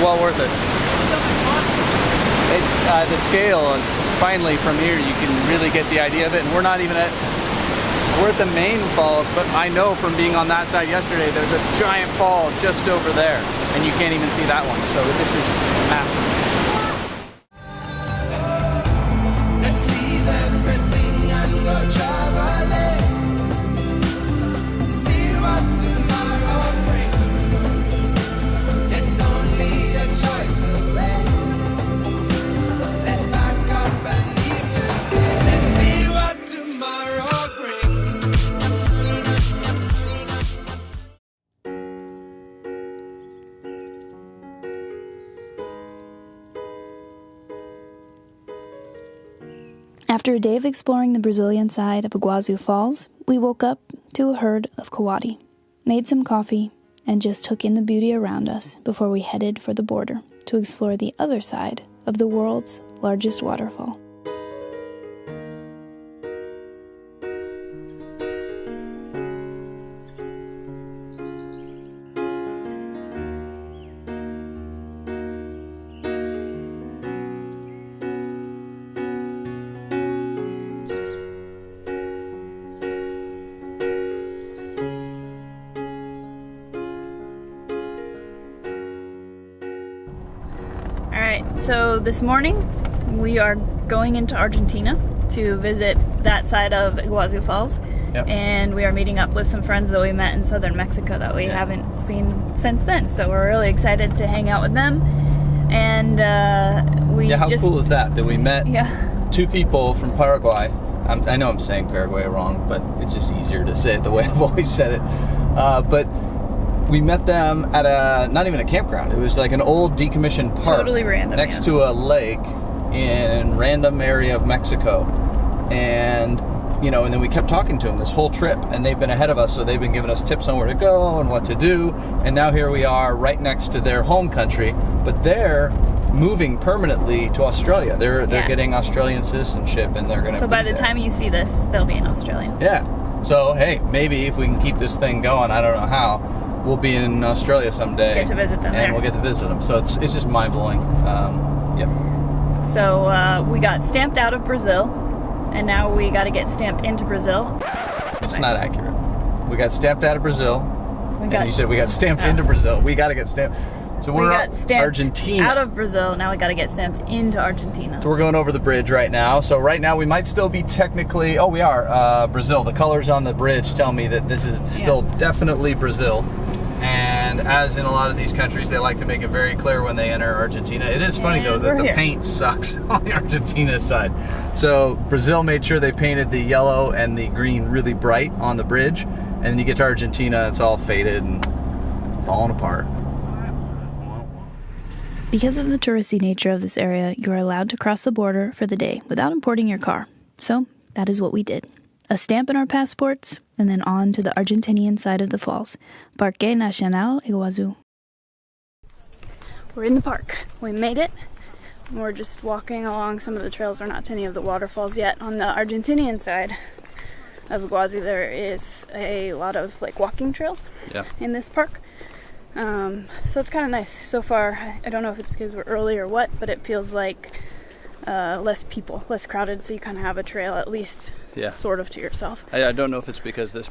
well worth it. It's the scale is finally from here you can really get the idea of it, and we're at the main falls, but I know from being on that side yesterday there's a giant fall just over there and you can't even see that one, so this is massive. Let's leave everything and go traveling. See what tomorrow brings. It's only a choice away. Let's back up and leave today. Let's see what tomorrow brings. After a day of exploring the Brazilian side of Iguazú Falls, we woke up to a herd of coati, made some coffee, and just took in the beauty around us before we headed for the border to explore the other side of the world's largest waterfall. So this morning we are going into Argentina to visit that side of Iguazú Falls. Yep. And we are meeting up with some friends that we met in southern Mexico that we haven't seen since then. So we're really excited to hang out with them. And how cool is that we met Yeah. two people from Paraguay. I know I'm saying Paraguay wrong, but it's just easier to say it the way I've always said it. But we met them at not even a campground. It was like an old decommissioned park. Totally random. Next to a lake in random area of Mexico. And, and then we kept talking to them this whole trip, and they've been ahead of us, so they've been giving us tips on where to go and what to do. And now here we are right next to their home country, but they're moving permanently to Australia. They're getting Australian citizenship, and they're going to So by the time you see this, they'll be in Australia. Yeah. So, hey, maybe if we can keep this thing going, I don't know how, we'll be in Australia someday. Get to visit them there. And we'll get to visit them. So it's just mind-blowing. Yep. So we got stamped out of Brazil, and now we got to get stamped into Brazil. It's not accurate. We got stamped out of Brazil. And you said we got stamped into Brazil. We got to get stamped. So we got stamped Argentina. Out of Brazil. Now we got to get stamped into Argentina. So we're going over the bridge right now. So right now we might still be technically, we are Brazil. The colors on the bridge tell me that this is still definitely Brazil. And as in a lot of these countries, they like to make it very clear when they enter Argentina. It is funny though that the paint sucks on the Argentina side. So Brazil made sure they painted the yellow and the green really bright on the bridge. And then you get to Argentina, it's all faded and falling apart. Because of the touristy nature of this area, you are allowed to cross the border for the day without importing your car. So that is what we did. A stamp in our passports, and then on to the Argentinian side of the falls, Parque Nacional Iguazú. We're in the park. We made it. We're just walking along some of the trails. We're not to any of the waterfalls yet. On the Argentinian side of Iguazú, there is a lot of walking trails in this park. So it's kind of nice so far. I don't know if it's because we're early or what, but it feels like less people, less crowded, so you kind of have a trail at least sort of to yourself. I don't know if it's because this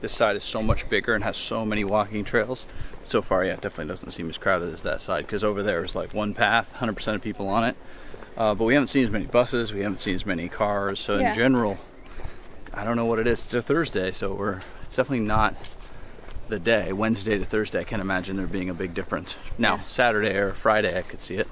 side is so much bigger and has so many walking trails. So far, it definitely doesn't seem as crowded as that side, because over there is like one path, 100% of people on it. But we haven't seen as many buses, we haven't seen as many cars, so in general, I don't know what it is. It's a Thursday, so it's definitely not the day. Wednesday to Thursday, I can't imagine there being a big difference. Now, Saturday or Friday, I could see it.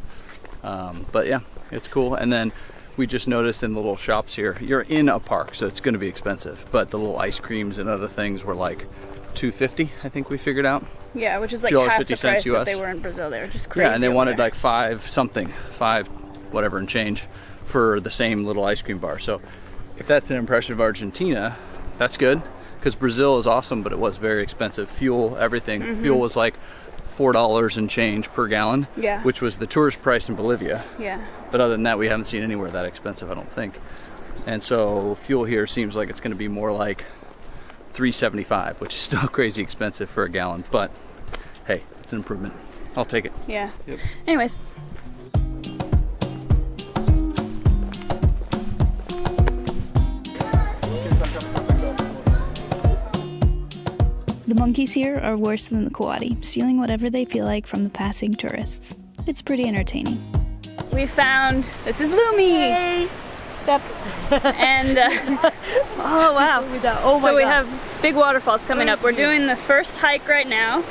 But yeah, it's cool. And then we just noticed in the little shops here, you're in a park, so it's going to be expensive. But the little ice creams and other things were like $2.50, I think we figured out. Yeah, which is like half the price US. that they were in Brazil. They were just crazy. Yeah, and they wanted like five whatever and change for the same little ice cream bar. So if that's an impression of Argentina, that's good, because Brazil is awesome, but it was very expensive. Fuel, everything. Mm-hmm. Fuel was like $4 and change per gallon, which was the tourist price in Bolivia. Yeah. But other than that, we haven't seen anywhere that expensive, I don't think. And so fuel here seems like it's going to be more like $3.75, which is still crazy expensive for a gallon. But hey, it's an improvement. I'll take it. Yeah. Yep. Anyways. The monkeys here are worse than the koati, stealing whatever they feel like from the passing tourists. It's pretty entertaining. We found, this is Lumi! Hey. Step. And, oh wow. Oh my So we God. have big waterfalls coming up. We're doing the first hike right now,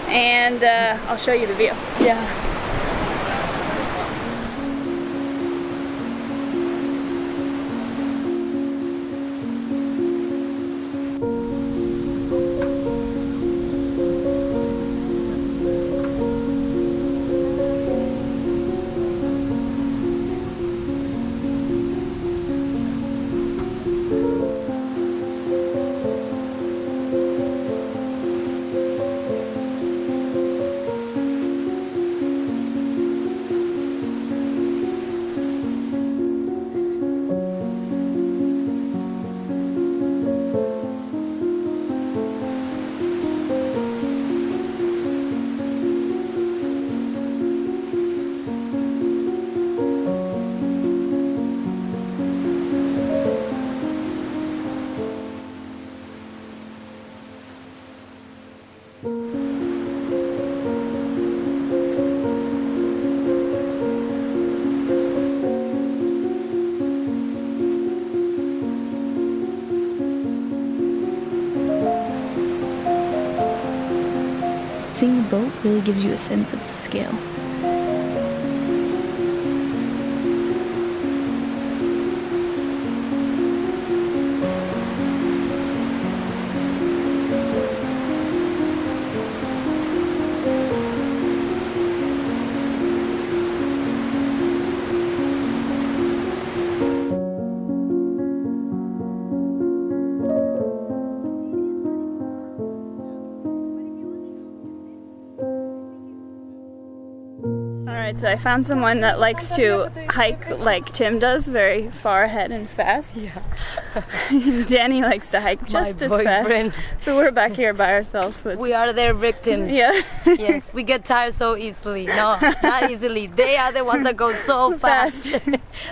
and I'll show you the view. Yeah. Seeing the boat really gives you a sense of the scale. Alright, so I found someone that likes to hike like Tim does, very far ahead and fast. Yeah. Danny likes to hike just as boyfriend. fast. So we're back here by ourselves with... We are their victims. Yeah. Yes, we get tired so easily. No, not easily. They are the ones that go so fast.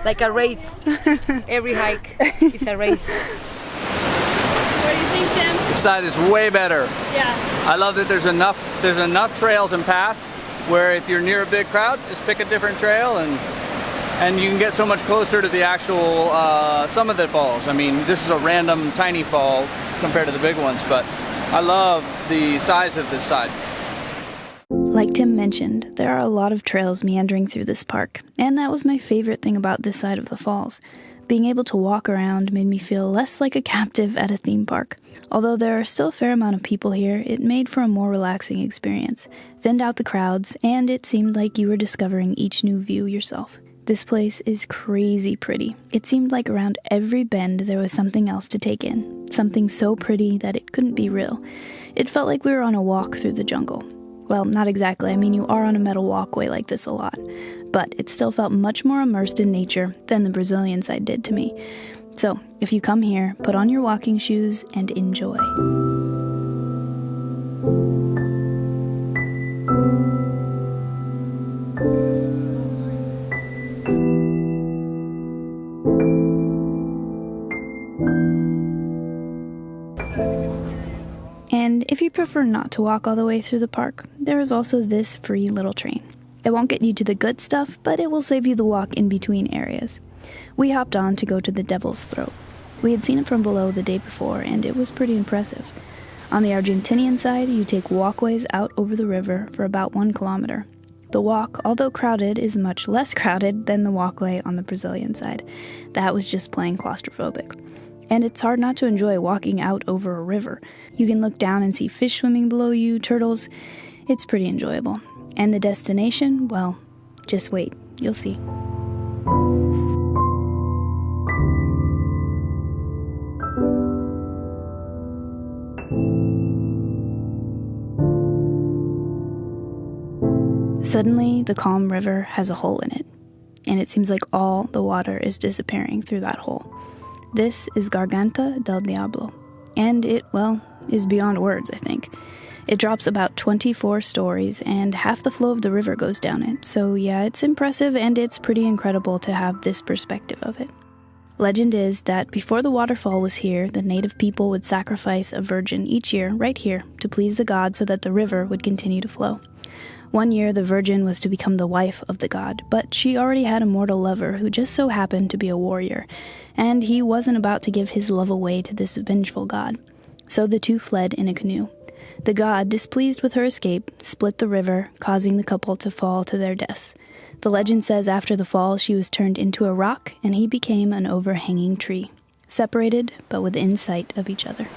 Like a race. Every hike is a race. What do you think, Tim? This side is way better. Yeah. I love that there's enough trails and paths where if you're near a big crowd, just pick a different trail and you can get so much closer to the actual some of the falls. I mean, this is a random tiny fall compared to the big ones, but I love the size of this side. Like Tim mentioned, there are a lot of trails meandering through this park, and that was my favorite thing about this side of the falls. Being able to walk around made me feel less like a captive at a theme park. Although there are still a fair amount of people here, it made for a more relaxing experience, thinned out the crowds, and it seemed like you were discovering each new view yourself. This place is crazy pretty. It seemed like around every bend there was something else to take in, something so pretty that it couldn't be real. It felt like we were on a walk through the jungle. Well, not exactly. I mean, you are on a metal walkway like this a lot, but it still felt much more immersed in nature than the Brazilian side did to me. So, if you come here, put on your walking shoes and enjoy. And if you prefer not to walk all the way through the park, there is also this free little train. It won't get you to the good stuff, but it will save you the walk in between areas. We hopped on to go to the Devil's Throat. We had seen it from below the day before, and it was pretty impressive. On the Argentinian side, you take walkways out over the river for about 1 kilometer. The walk, although crowded, is much less crowded than the walkway on the Brazilian side. That was just plain claustrophobic. And it's hard not to enjoy walking out over a river. You can look down and see fish swimming below you, turtles. It's pretty enjoyable. And the destination, well, just wait. You'll see. Suddenly, the calm river has a hole in it, and it seems like all the water is disappearing through that hole. This is Garganta del Diablo, and it, well, is beyond words, I think. It drops about 24 stories, and half the flow of the river goes down it. So yeah, it's impressive, and it's pretty incredible to have this perspective of it. Legend is that before the waterfall was here, the native people would sacrifice a virgin each year right here to please the god so that the river would continue to flow. One year, the virgin was to become the wife of the god, but she already had a mortal lover who just so happened to be a warrior, and he wasn't about to give his love away to this vengeful god. So the two fled in a canoe. The god, displeased with her escape, split the river, causing the couple to fall to their deaths. The legend says after the fall, she was turned into a rock, and he became an overhanging tree, separated but within sight of each other.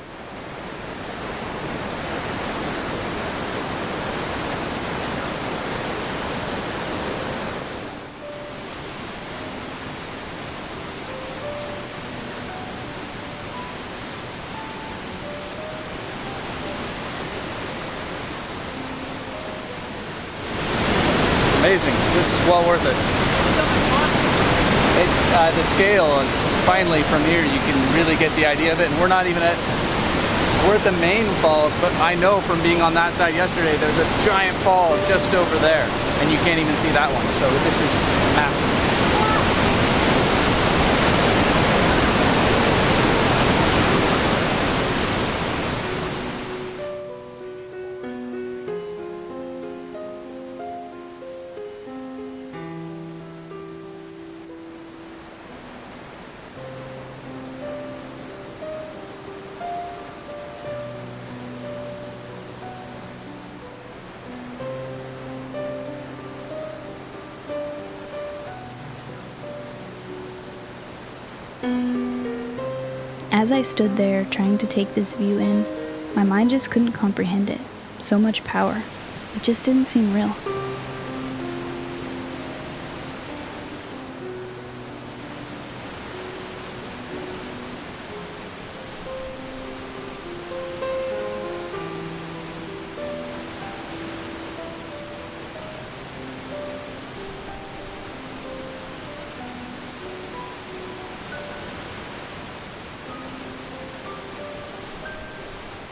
Amazing. This is well worth it. It's the scale is finally from here you can really get the idea of it, and we're at the main falls, but I know from being on that side yesterday there's a giant fall just over there and you can't even see that one, so this is massive. As I stood there trying to take this view in, my mind just couldn't comprehend it. So much power. It just didn't seem real.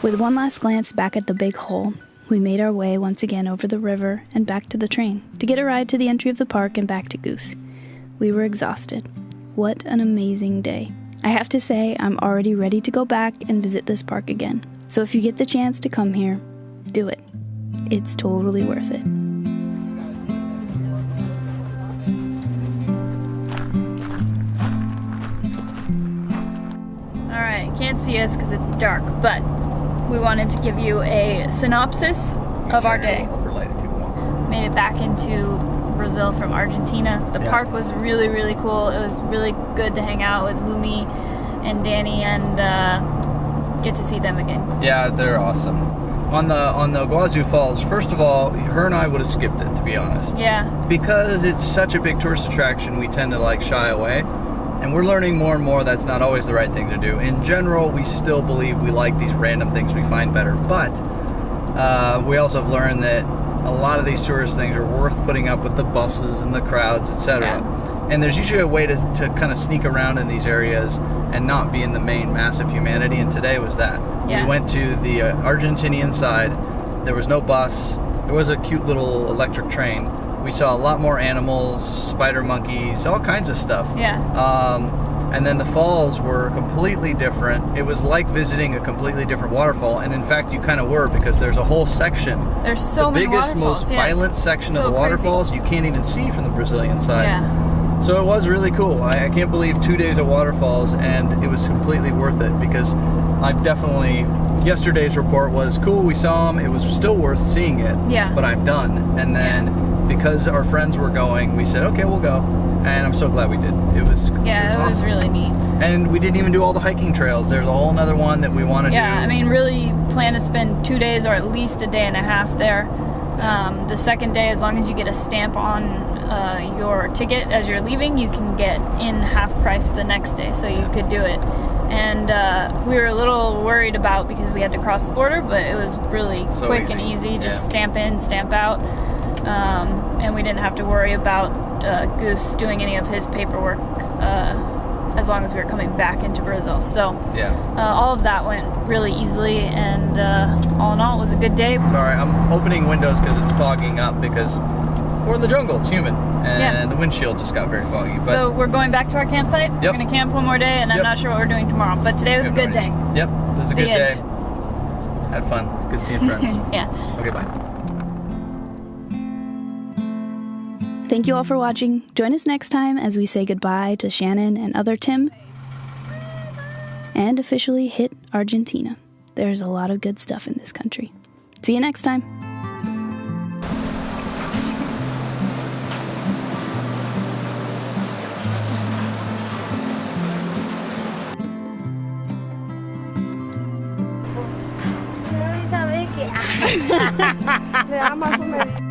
With one last glance back at the big hole, we made our way once again over the river and back to the train to get a ride to the entry of the park and back to Goose. We were exhausted. What an amazing day. I have to say, I'm already ready to go back and visit this park again. So if you get the chance to come here, do it. It's totally worth it. Alright, can't see us because it's dark, but we wanted to give you a synopsis of our day. Made it back into Brazil from Argentina. The park was really, really cool. It was really good to hang out with Lumi and Danny and get to see them again. Yeah, they're awesome. On the Iguazú Falls, first of all, her and I would have skipped it, to be honest. Yeah. Because it's such a big tourist attraction, we tend to shy away. And we're learning more and more that's not always the right thing to do. In general, we still believe we like these random things we find better. But we also have learned that a lot of these tourist things are worth putting up with the buses and the crowds, etc. Yeah. And there's usually a way to kind of sneak around in these areas and not be in the main mass of humanity. And today was that. Yeah. We went to the Argentinian side. There was no bus. There was a cute little electric train. We saw a lot more animals, spider monkeys, all kinds of stuff. Yeah. And then the falls were completely different. It was like visiting a completely different waterfall, and in fact you kind of were, because there's a whole section. There's so many waterfalls. The biggest, most violent section of the waterfalls you can't even see from the Brazilian side. Yeah. So it was really cool. I can't believe 2 days of waterfalls, and it was completely worth it, because I've definitely... Yesterday's report was cool, we saw them, it was still worth seeing it, yeah. But I'm done. And then because our friends were going, we said, okay, we'll go. And I'm so glad we did. It was awesome. Really neat. And we didn't even do all the hiking trails. There's a whole nother one that we want to do. Yeah, I mean, really plan to spend 2 days or at least a day and a half there. The second day, as long as you get a stamp on your ticket as you're leaving, you can get in half price the next day, so you could do it. And we were a little worried about, because we had to cross the border, but it was really so quick and easy. Just stamp in, stamp out. And we didn't have to worry about Goose doing any of his paperwork as long as we were coming back into Brazil. So Yeah. all of that went really easily, and all in all, it was a good day. Alright, I'm opening windows because it's fogging up because we're in the jungle, it's humid. And Yeah. the windshield just got very foggy. But So we're going back to our campsite. Yep. We're gonna camp one more day, and I'm Yep. not sure what we're doing tomorrow. But today was a good day. Yep, it was a The good day. end. Had fun. Good seeing friends. Yeah. Okay, bye. Thank you all for watching. Join us next time as we say goodbye to Shannon and other Tim, and officially hit Argentina. There's a lot of good stuff in this country. See you next time. ¿Sabes qué? Le da más o menos.